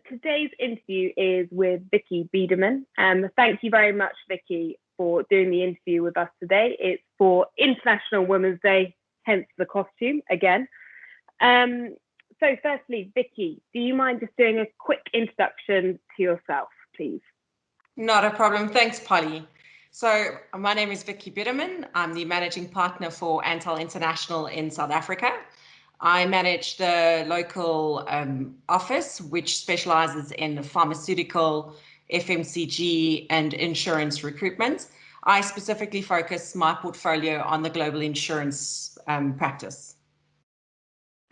Today's interview is with Vicki Biederman. Thank you very much, Vicki, for doing the interview with us today. It's for International Women's Day, hence the costume again. So firstly, Vicki, do you mind just doing a quick introduction to yourself, please? Not a problem. Thanks, Polly. So my name is Vicki Biederman. I'm the managing partner for Antal International in South Africa. I manage the local office, which specializes in pharmaceutical, FMCG, and insurance recruitment. I specifically focus my portfolio on the global insurance practice.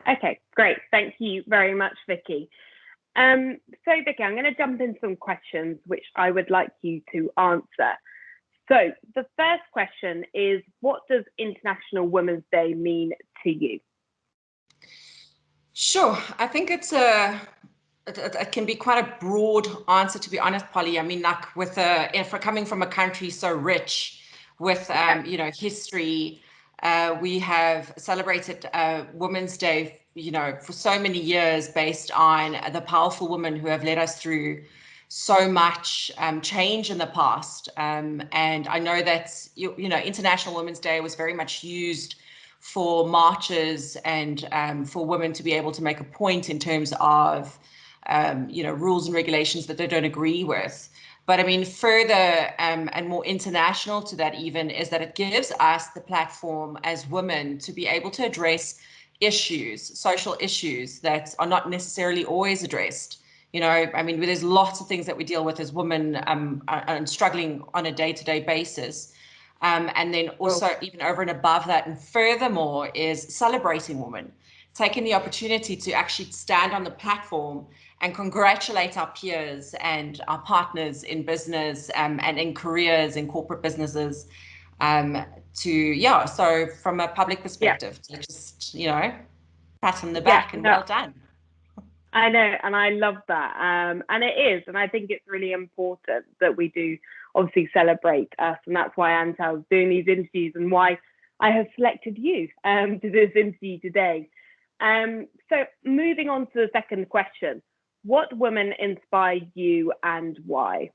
Okay, great. Thank you very much, Vicki. So, Vicki, I'm going to jump in some questions which I would like you to answer. So, the first question is, what does International Women's Day mean to you? Sure. I think it can be quite a broad answer, to be honest, Polly. I mean, like if we're coming from a country so rich with, history, we have celebrated Women's Day, for so many years based on the powerful women who have led us through so much change in the past. And I know that, International Women's Day was very much used for marches and for women to be able to make a point in terms of, rules and regulations that they don't agree with. But I mean, further and more international to that even is that it gives us the platform as women to be able to address social issues that are not necessarily always addressed. I mean, there's lots of things that we deal with as women and struggling on a day-to-day basis. And then also even over and above that, and furthermore, is celebrating women, taking the opportunity to actually stand on the platform and congratulate our peers and our partners in business and in careers in corporate businesses. So from a public perspective, to just, pat on the back and well done. I know, and I love that. And it is, and I think it's really important that we do obviously celebrate us, and that's why Antal's doing these interviews and why I have selected you to do this interview today. So moving on to the second question, what women inspire you and why?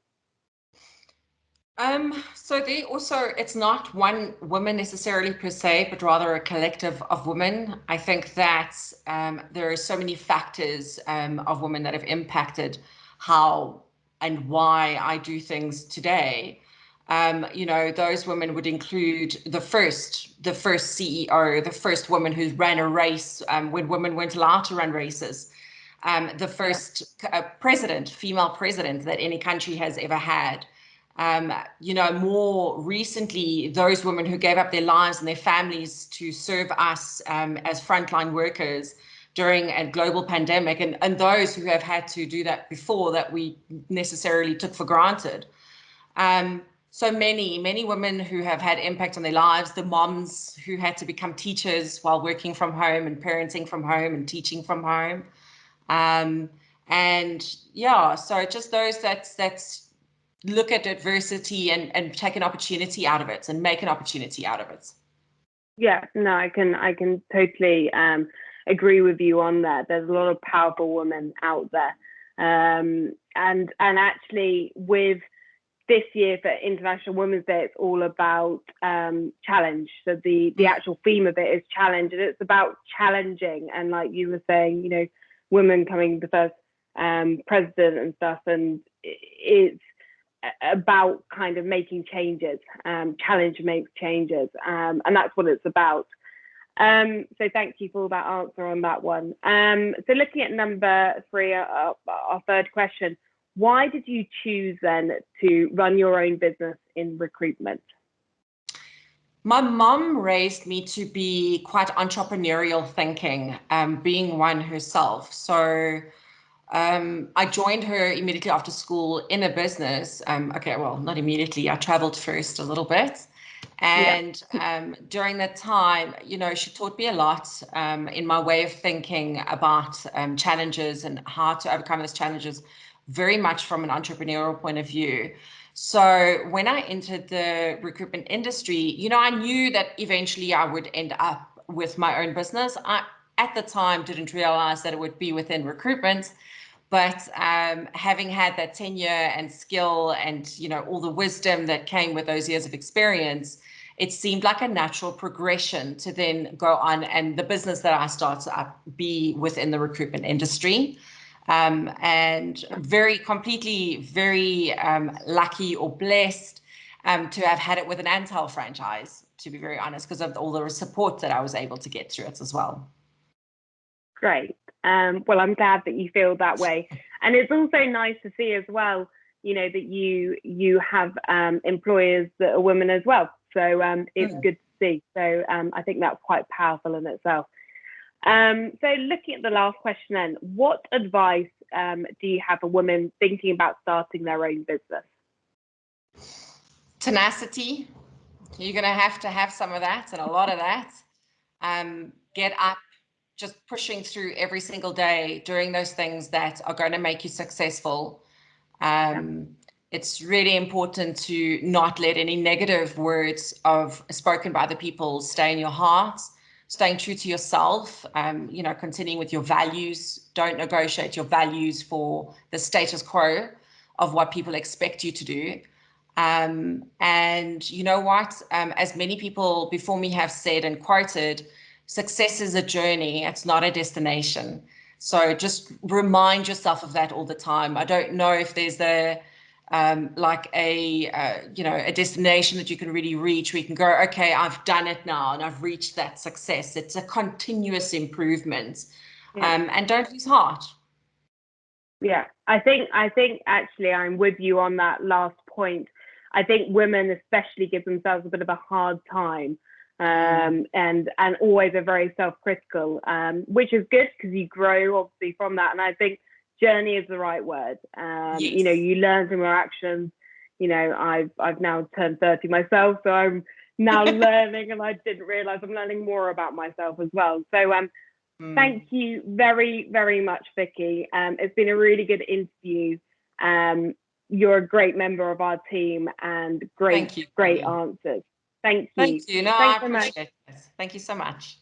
So it's not one woman necessarily per se, but rather a collective of women. I think that there are so many factors of women that have impacted how and why I do things today. Those women would include the first CEO, the first woman who ran a race when women weren't allowed to run races, the first female president that any country has ever had. More recently, those women who gave up their lives and their families to serve us as frontline workers during a global pandemic, and those who have had to do that before that we necessarily took for granted. So many women who have had impact on their lives, the moms who had to become teachers while working from home and parenting from home and teaching from home. So just those that's look at adversity and take an opportunity out of it and make an opportunity out of it. Yeah, no, I can totally agree with you on that. There's a lot of powerful women out there. And actually with this year for International Women's Day, it's all about challenge. So the actual theme of it is challenge, and it's about challenging. And like you were saying, women coming the first president and stuff, and it's about kind of making changes. Challenge makes changes, and that's what it's about. So thank you for that answer on that one. So looking at number 3, our third question, why did you choose then to run your own business in recruitment? My mum raised me to be quite entrepreneurial thinking, being one herself. So I joined her immediately after school in a business. Not immediately. I traveled first a little bit. And during that time, she taught me a lot in my way of thinking about challenges and how to overcome those challenges, very much from an entrepreneurial point of view. So when I entered the recruitment industry, I knew that eventually I would end up with my own business. I, at the time, didn't realize that it would be within recruitment. But having had that tenure and skill and, all the wisdom that came with those years of experience, it seemed like a natural progression to then go on and the business that I started up be within the recruitment industry. And very lucky or blessed to have had it with an Antel franchise, to be very honest, because of all the support that I was able to get through it as well. Great. Well, I'm glad that you feel that way. And it's also nice to see as well, that you have employers that are women as well. So it's good to see. So I think that's quite powerful in itself. So looking at the last question then, what advice do you have for women thinking about starting their own business? Tenacity. You're going to have some of that and a lot of that. Get up, just pushing through every single day, doing those things that are going to make you successful. It's really important to not let any negative words spoken by other people stay in your heart. Staying true to yourself, continuing with your values. Don't negotiate your values for the status quo of what people expect you to do. And you know what? As many people before me have said and quoted, success is a journey. It's not a destination. So just remind yourself of that all the time. I don't know if there's a destination that you can really reach where you can go, okay, I've done it now and I've reached that success. It's a continuous improvement. And don't lose heart. Yeah, I think actually I'm with you on that last point. I think women especially give themselves a bit of a hard time, and always are very self-critical, which is good because you grow obviously from that. And I think journey is the right word. Yes. You learn from your actions. I've now turned 30 myself, so I'm now learning, and I didn't realize I'm learning more about myself as well. So thank you very, very much, Vicki. It's been a really good interview. You're a great member of our team and great answers. Thank you. Thank you. No, I appreciate it. Thank you so much.